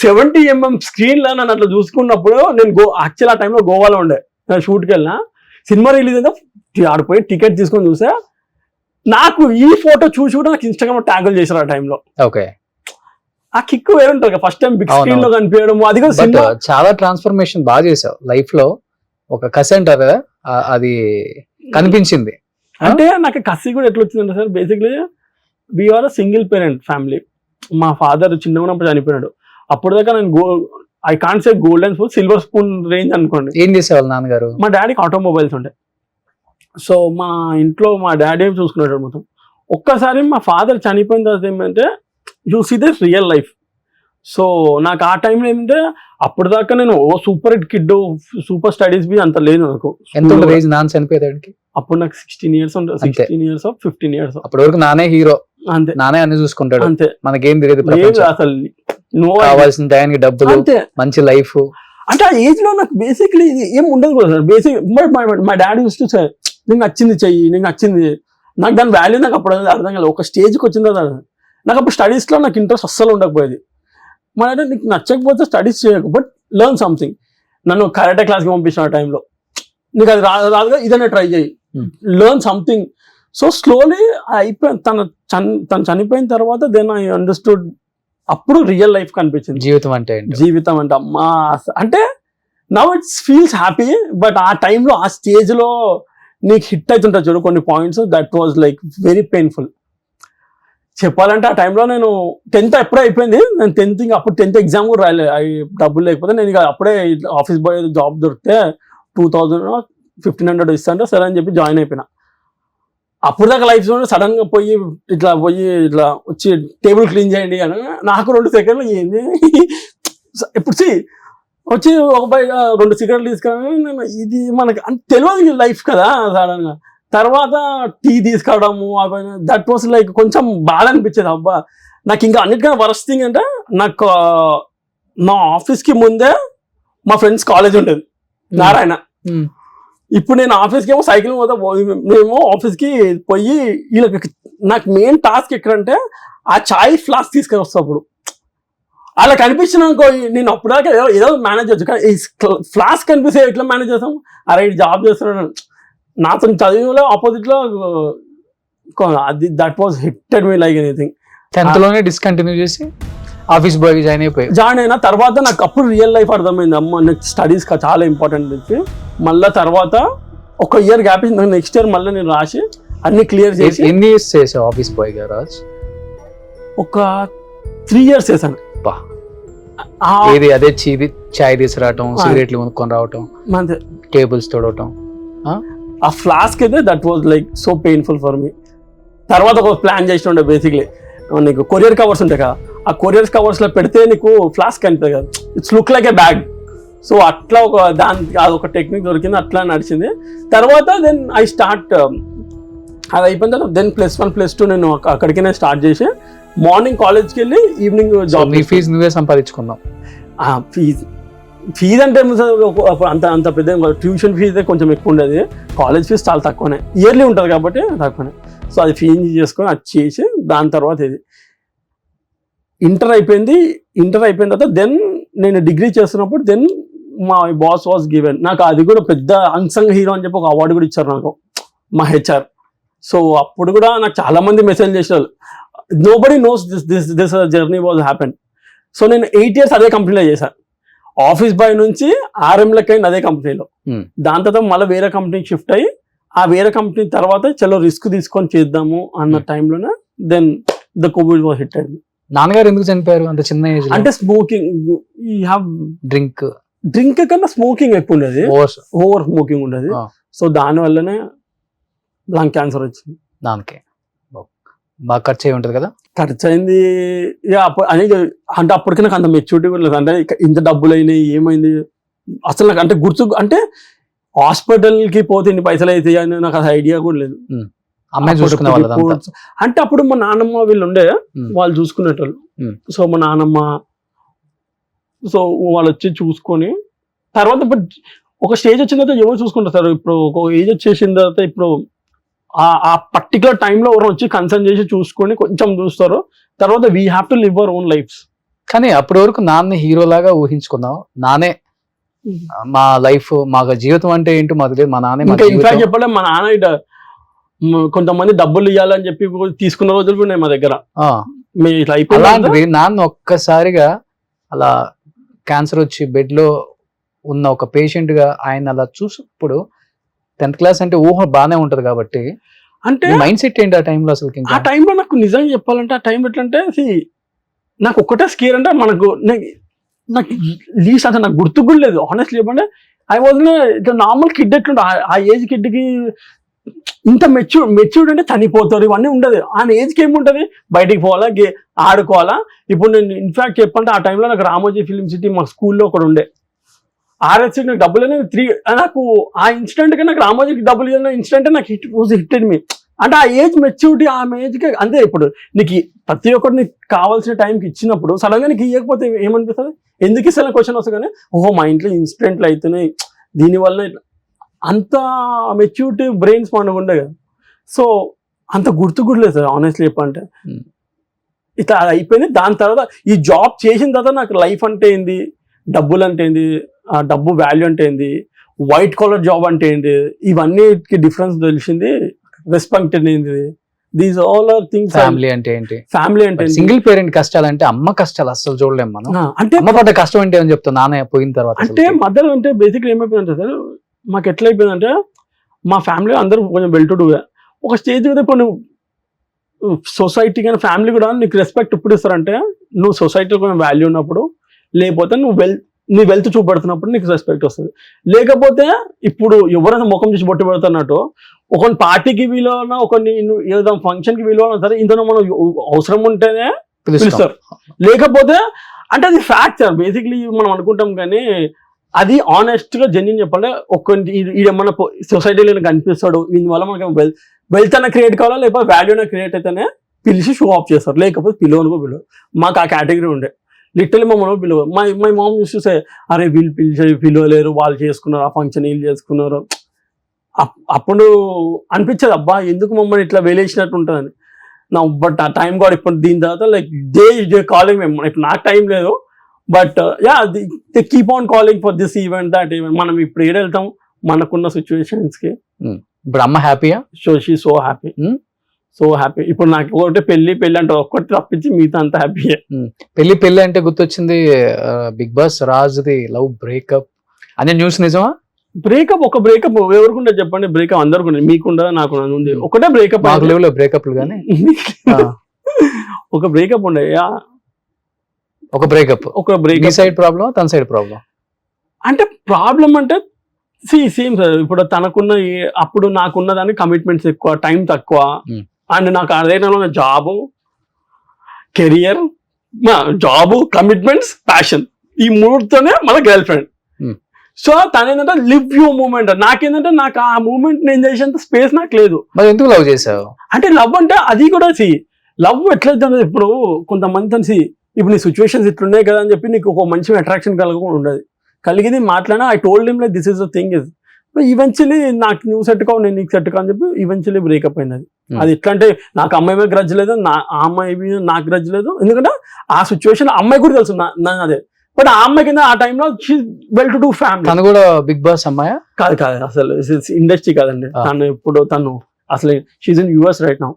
70mm screen లో నన్ను అట్లా చూసుకున్నప్పుడు నేను యాక్చువల్ ఆ టైంలో గోవాలో ఉండే షూట్కి వెళ్ళినా, సినిమా రిలీజ్ అయితే ఆడిపోయి టికెట్ తీసుకొని చూసా. నాకు ఈ ఫోటో చూసి కూడా నాకు ఇన్స్టాగ్రామ్ ట్యాగులు చేశారు ఆ టైంలో. ఓకే, ఆ కిక్ వేరే ఉంటుంది. ఫస్ట్ టైం బిగ్ స్క్రీన్ లో కనిపించడం, అది కూడా సినిమా. చాలా ట్రాన్స్ఫర్మేషన్ బాగా చేసావు లైఫ్ లో. ఒక కసి అంటారు కదా, అది కనిపించింది. అంటే నాకు కసి కూడా ఎట్లా వచ్చిందంటే sir, basically we're single parent family. మా ఫాదర్ చిన్నగా ఉన్నప్పుడు చనిపోయినాడు. అప్పుడు దాకా నేను I can't say golden spoon, silver spoon range అనుకోండి. ఏం చేసేవాళ్ళు నాన్నగారు? మా డాడీకి ఆటోమొబైల్స్ ఉండే. సో మా ఇంట్లో మా డాడీ చూసుకున్నాడు మొత్తం. ఒక్కసారి మా ఫాదర్ చనిపోయిన తర్వాత ఏమంటే you see this real life. So నాకు ఆ టైంలో ఏంటంటే అప్పుడు దాకా నేను super hit kid, super studies be అంత లేదు నాకు. ఎంత ఏజ్ నాన్న చనిపోయేదానికి? అప్పుడు నాకు 16 years ఉంటుంది, 16 years 15 years. అప్పటి వరకు నానే హీరో, అంతే, నానే అన్ని చూసుకుంటాడు, అంతే. మనకేం తెలియదు అసలు కావాల్సిన టైంకి డబ్బులు, మంచి లైఫ్. అంటే ఆ ఏజ్ లో నాకు బేసిక్లీ ఏం ఉండదు కూడా సార్. బేసిక్ మా డాడీ చూస్తూ సార్ నీకు నచ్చింది చెయ్యి, నీకు నచ్చింది. నాకు దాని వాల్యూ నాకు అప్పుడు అర్థం కాదు. ఒక స్టేజ్కి వచ్చిన తర్వాత నాకు అప్పుడు స్టడీస్ లో నాకు ఇంట్రెస్ట్ అస్సలు ఉండకపోయేది. మా డాడీ నీకు నచ్చకపోతే స్టడీస్ చేయకు, బట్ లెర్న్ సంథింగ్. నన్ను కరాటే క్లాస్కి పంపించిన ఆ టైంలో, నీకు అది రాదుగా ఇదనే ట్రై చేయి, లెర్న్ సంథింగ్. సో స్లోలీ అయిపోయి తను చనిపోయిన తర్వాత దెన్ ఐ అండర్స్టూడ్. అప్పుడు రియల్ లైఫ్ కనిపించింది. జీవితం అంటే అమ్మా, అంటే now it's feels happy. But ఆ టైంలో ఆ స్టేజ్ లో నీకు హిట్ అవుతుంటుంది చూడు కొన్ని points, that was like very painful. చెప్పాలంటే ఆ టైంలో నేను 10th ఎప్పుడో అయిపోయింది. నేను 10th అప్పుడు 10th ఎగ్జామ్ కూడా రాయలేదు. డబ్బులు లేకపోతే నేను ఇక అప్పుడే ఆఫీస్ బాయ్ జాబ్ దొరికితే 2000-1500 ఇస్తాంటే సరే అని చెప్పి జాయిన్ అయిపోయినా. అప్పుడు దాకా లైఫ్ సడన్ గా పోయి ఇట్లా వచ్చి టేబుల్ క్లీన్ చేయండి అని నాకు 2 seconds ఏంది ఇప్పుడు వచ్చి ఒక 2 cigarettes తీసుకురా, ఇది మనకి తెలియదు లైఫ్ కదా సడన్ గా. తర్వాత టీ తీసుకురావడము, దట్ వాస్ లైక్ కొంచెం బాధ అనిపించేది. అబ్బా, నాకు ఇంకా అన్నిటికన్నా వరస్ట్ థింగ్ అంటే నాకు మా ఆఫీస్కి ముందే మా ఫ్రెండ్స్ కాలేజ్ ఉంటుంది నారాయణ. ఇప్పుడు నేను ఆఫీస్కి ఏమో సైకిల్ పోతా, మేము ఆఫీస్కి పోయి వీళ్ళకి నాకు మెయిన్ టాస్క్ ఎక్కడంటే ఆ చాయ్ ఫ్లాస్క్ తీసుకొని వస్తా. అప్పుడు అలా కనిపించిన అనుకో, నేను అప్పుడాక ఏదో మేనేజ్ చేయొచ్చు, కానీ ఈ ఫ్లాస్క్ కనిపిస్తే ఎట్లా మేనేజ్ చేస్తాం? అరే జాబ్ చేస్తున్నాడు నాతో చదివిలో ఆపోజిట్ లో. అది that was hitted me like anything. 10th లోనే డిస్కంటిన్యూ చేసి ఆఫీస్ బాయ్ జాయిన్ అయిన తర్వాత నాకు అప్పుడు రియల్ లైఫ్ అర్థమైంది. అమ్మ నాకు స్టడీస్ చాలా ఇంపార్టెంట్ చెప్పి మళ్ళీ తర్వాత ఒక ఇయర్ గ్యాప్ ఇచ్చి నెక్స్ట్ ఇయర్ మళ్ళీ నేను రాసి అన్ని క్లియర్ చేసి. ఎన్ని ఇయర్స్ చేసావు ఆఫీస్ బాయ్ గా రాజ్? ఒక 3 years చేశాను. అదే చాయ్ తీసుకురావటం, సిగరెట్లు కొనుక్కొని రావటం, టేబుల్స్ తోడవటం. ఆ ఫ్లాస్క్ అయితే that was like so painful for me. తర్వాత ఒక ప్లాన్ చేసి ఉండే, బేసిక్లీ నీకు కొరియర్ కవర్స్ ఉంటాయి కదా, ఆ కొరియర్ కవర్స్ లో పెడితే నీకు ఫ్లాస్క్ అనిపిస్తుంది కదా, it's look like A bag. So అట్లా అదొక టెక్నిక్ దొరికింది, అట్లా నడిచింది. తర్వాత దెన్ ఐ స్టార్ట్, అది అయిపోయిన తర్వాత దెన్ +1 +2 నేను అక్కడికి స్టార్ట్ చేసి మార్నింగ్ కాలేజ్కి వెళ్ళి ఈవినింగ్ జాబ్. నీ ఫీజు నువ్వే సంపాదించుకున్నావు? ఫీజ్ అంటే అంత పెద్ద ట్యూషన్ ఫీజే కొంచెం ఎక్కువ ఉండేది, కాలేజ్ ఫీజు చాలా తక్కువనే, ఇయర్లీ ఉంటుంది కాబట్టి తక్కువనే. సో అది ఫీజు చేసుకొని అది చేసి దాని తర్వాత ఇది ఇంటర్ అయిపోయింది. ఇంటర్ అయిపోయిన తర్వాత దెన్ నేను డిగ్రీ చేస్తున్నప్పుడు దెన్ మా బాస్ వాజ్ గివెన్ నాకు, అది కూడా పెద్ద అన్సంగ్ హీరో అని చెప్పి ఒక అవార్డు కూడా ఇచ్చారు నాకు మా HR. సో అప్పుడు కూడా నాకు చాలా మంది మెసేజ్ చేసేవాళ్ళు, nobody knows this journey was happen. So నేను 8 years అదే కంపెనీలో చేశాను. ఆఫీస్ బాయ్ నుంచి RM లెక్కైంది అదే కంపెనీలో. దాని తర్వాత మళ్ళీ వేరే కంపెనీకి షిఫ్ట్ అయ్యి ఆ వేరే కంపెనీ తర్వాత చలో రిస్క్ తీసుకొని చేద్దాము అన్న టైంలోనే then the COVID was hit అయింది. నాన్నగారు ఎందుకు చనిపోయారు అంత చిన్న ఏజ్? అంటే స్మోకింగ్, డ్రింక్ కన్నా స్మోకింగ్ ఎక్కువ ఉండేది, ఓవర్ స్మోకింగ్ ఉండేది. సో దాని వల్లనే లంగ్ క్యాన్సర్ వచ్చింది. దానికి బాగా ఖర్చు అయి ఉంటుంది కదా? ఖర్చు అయింది అంటే అప్పటికి నాకు అంత మెచ్యూరిటీ కూడా లేదు. అంటే ఇంత డబ్బులు అయినాయి ఏమైంది అసలు నాకు అంటే అంటే హాస్పిటల్కి పోతే ఇన్ని పైసలు అవుతాయి అని నాకు అది ఐడియా కూడా లేదు. అంటే అప్పుడు మా నాన్నమ్మ వీళ్ళు ఉండే, వాళ్ళు చూసుకునేటోళ్ళు. సో మా నాన్నమ్మ వాళ్ళు వచ్చి చూసుకొని తర్వాత ఒక స్టేజ్ వచ్చిన తర్వాత ఎవరు చూసుకుంటారు సార్. ఇప్పుడు ఒక ఏజ్ వచ్చేసిన తర్వాత ఇప్పుడు ఆ పర్టికులర్ టైంలో ఎవరు వచ్చి కన్సర్న్ చేసి చూసుకొని కొంచెం చూస్తారు. తర్వాత we have to live our own lives. కానీ అప్పటి వరకు నాన్న హీరోలాగా ఊహించుకున్నాం. నానే మా లైఫ్, మా జీవితం అంటే ఏంటో మాకు తెలియదు. మా నాన్నే మా ఇంకా ఇన్ఫాక్ట్ జీవితం. చెప్పాలంటే మా నాన్న ఇట కొంతమంది డబ్బులు ఇవ్వాలని చెప్పి తీసుకున్న రోజులు కూడా ఉన్నాయి మా దగ్గర. ఆ, మీ ఇట్లా అయిపోయింది అలాంటిది నాన్న ఒక్కసారిగా అలా క్యాన్సర్ వచ్చి బెడ్ లో ఉన్న ఒక పేషెంట్ గా ఆయన అలా చూసినప్పుడు 10th క్లాస్ అంటే ఊహ బానే ఉంటది కాబట్టి అంటే మైండ్ సెట్ ఏంటి ఆ టైంలో అసలు? ఆ టైంలో నాకు నిజంగా చెప్పాలంటే ఆ టైంలో ఎట్లంటే నాకు ఒక్కటే స్కేర్ అంటే నాకు లీస్ట్ అంటే నాకు గుర్తు కూడా లేదు ఆనెస్ట్లీ చెప్పంటే. ఐ వాజ్ ఇట్లా నార్మల్ కిడ్ ఎట్లుంటే ఆ ఏజ్ కిడ్కి ఇంత మెచ్యూర్డ్ అంటే చనిపోతారు ఇవన్నీ ఉండదు. ఆ ఏజ్కి ఏముంటుంది, బయటికి పోవాలా, ఆడుకోవాలా. ఇప్పుడు నేను ఇన్ఫాక్ట్ చెప్పంటే ఆ టైంలో నాకు రామోజీ ఫిలిం సిటీ మా స్కూల్లో ఒకటి ఉండే. ఆర్ఎస్ నాకు డబ్బులు అనేది నాకు ఆ ఇన్సిడెంట్ గా నాకు రామోజీకి డబ్బులు ఇచ్చిన ఇన్సిడెంట్ నాకు హిట్టెడ్ మీ. అంటే ఆ ఏజ్ మెచ్యూరిటీ ఆ ఏజ్కి అంతే. ఇప్పుడు నీకు ప్రతి ఒక్కటి నీకు కావాల్సిన టైంకి ఇచ్చినప్పుడు సడన్ గా నీకు ఇవ్వకపోతే ఏమనిపిస్తుంది? ఎందుకు ఇస్తాను క్వశ్చన్ వస్తుంది. కానీ ఓహో మా ఇంట్లో ఇన్సిడెంట్లు అవుతున్నాయి దీనివల్ల అంత మెచ్యూరిటీ బ్రెయిన్స్ మనకు ఉండే కదా. సో అంత గుర్తు కూడా లేదు సార్ ఆనెస్ట్లీ చెప్పంటే. ఇట్లా అయిపోయింది. దాని తర్వాత ఈ జాబ్ చేసిన తర్వాత నాకు లైఫ్ అంటే ఏంది, డబ్బులు అంటే ఏంది, ఆ డబ్బు వాల్యూ అంటే ఏంది, వైట్ కాలర్ జాబ్ అంటే ఏంటి, ఇవన్నీకి డిఫరెన్స్ తెలిసింది. రెస్పెక్ట్ ఏంది, these all are things. Family అంటే ఏంటి, ఫ్యామిలీ అంటే సింగిల్ పేరెంట్ కష్టాలు అంటే అమ్మ కష్టాలు అస్సలు చూడలేము మనం. అంటే అమ్మ పడ్డ కష్టం అంటే అని చెప్తాను నాన్న పోయిన తర్వాత. అంటే మదర్ అంటే బేసిక్లీ ఏమైపోయిందంటే సార్ మాకు ఎట్లా అయిపోయిందంటే మా ఫ్యామిలీ అందరూ కొంచెం వెల్ టు డూ. ఒక స్టేజ్ మీద ఇప్పుడు సొసైటీ కానీ ఫ్యామిలీ కూడా నీకు రెస్పెక్ట్ ఎప్పుడు ఇస్తారంటే నువ్వు సొసైటీలో కొంచెం వాల్యూ ఉన్నప్పుడు, లేకపోతే నీ వెల్త్ చూపెడుతున్నప్పుడు నీకు రెస్పెక్ట్ వస్తుంది. లేకపోతే ఇప్పుడు ఎవరైనా ముఖం చూసి బొట్టు పెడుతున్నట్టు ఒకరిని పార్టీకి విలువనా, ఒకరిని ఏదో ఫంక్షన్కి విలువనా సరే ఇంతలో మనం అవసరం ఉంటేనే పిలుస్తారు. లేకపోతే అంటే అది ఫ్యాక్ట్ సార్ బేసిక్లీ మనం అనుకుంటాం. కానీ అది ఆనెస్ట్ గా జెన్యూన్ చెప్పాలి. మన సొసైటీలో కనిపిస్తాడు, దీనివల్ల మనకి వెల్త్ అన్న క్రియేట్ కావాలా, లేకపోతే వాల్యూ అన్న క్రియేట్ అయితేనే పిలిచి షో ఆఫ్ చేస్తారు. లేకపోతే పిలువనుకో పిలువ. మాకు ఆ కేటగిరీ ఉండే. లిటరలీ మా మనం పిలువ. మై మామ్ చూస్తే అరే వీళ్ళు పిలవలేరు, వాళ్ళు చేసుకున్నారు ఆ ఫంక్షన్, వీళ్ళు చేసుకున్నారు. అప్పుడు అనిపించేది అబ్బా ఎందుకు మమ్మల్ని ఇట్లా వేలేసినట్టు ఉంటుందని. బట్ ఆ టైం కూడా ఇప్పుడు దీని తర్వాత లైక్ దే కాలింగ్ మేము. ఇప్పుడు నాకు టైం లేదు but yeah they keep on calling for this event that event. మనం ఇప్పుడు ఏడు వెళ్తాం మనకున్న సిచ్యువేషన్స్ కి. ఇప్పుడు అమ్మ హ్యాపీయా? So she so happy, so happy. ఇప్పుడు నాకు ఒకటి పెళ్లి అంటే ఒక్కటి తప్పించి మిగతా అంత హ్యాపీయే. పెళ్లి అంటే గుర్తొచ్చింది బిగ్ బాస్ రాజుది లవ్ బ్రేకప్ అనే న్యూస్ నిజమా? బ్రేకప్ ఒక బ్రేకప్ ఎవరికి చెప్పండి. బ్రేకప్ అందరికి ఉండదు, మీకుండదా నాకు ఉంది. ఒకటే బ్రేకప్ బ్రేకప్లు కానీ ఒక బ్రేకప్ ఉండే. ఒక బ్రేకప్ సైడ్ ప్రాబ్లం, తన సైడ్ ప్రాబ్లం. అంటే ప్రాబ్లం అంటే సేమ్ సార్. ఇప్పుడు తనకున్న అప్పుడు నాకున్న దానికి కమిట్మెంట్స్ ఎక్కువ, టైం తక్కువ. అండ్ నాకు అదే job, career, job, commitments, passion, ఈ మూడుతోనే మన గర్ల్ ఫ్రెండ్. సో తనేంటంటే లివ్ యూ మూమెంట్. నాకేంటంటే నాకు ఆ మూమెంట్ నేను చేసేంత స్పేస్ నాకు లేదు. మరి ఎందుకు లవ్ చేసావు? అంటే లవ్ అంటే అది కూడా లవ్ ఎట్లయితే ఇప్పుడు కొంతమంది ఇప్పుడు నీ సిచ్యువేషన్స్ ఇట్లున్నాయి కదా అని చెప్పి నీకు ఒక మంచి అట్రాక్షన్ కలగకుండా ఉండదు. కలిగింది మాట్లాడినా I told him like this is the thing is. Eventually నాకు నువ్వు సెట్ కావు, నేను నీకు సెట్ కావు అని చెప్పి ఈవెన్చువలీ బ్రేకప్ అయింది. అది ఎట్లా అంటే నాకు అమ్మాయి మీద గ్రడ్జ్ లేదు, ఆ అమ్మాయి మీద నాకు గ్రడ్జ్ లేదు. ఎందుకంటే ఆ సిచ్యువేషన్ అమ్మాయి కూడా తెలుసు అదే. బట్ ఆ అమ్మాయి కింద ఆ టైంలో వెల్ టు డూ ఫ్యామిలీ. తను కూడా బిగ్ బాస్ అమ్మాయా? కాదు అసలు ఇండస్ట్రీ కాదండి. తను అసలు she's in US right now.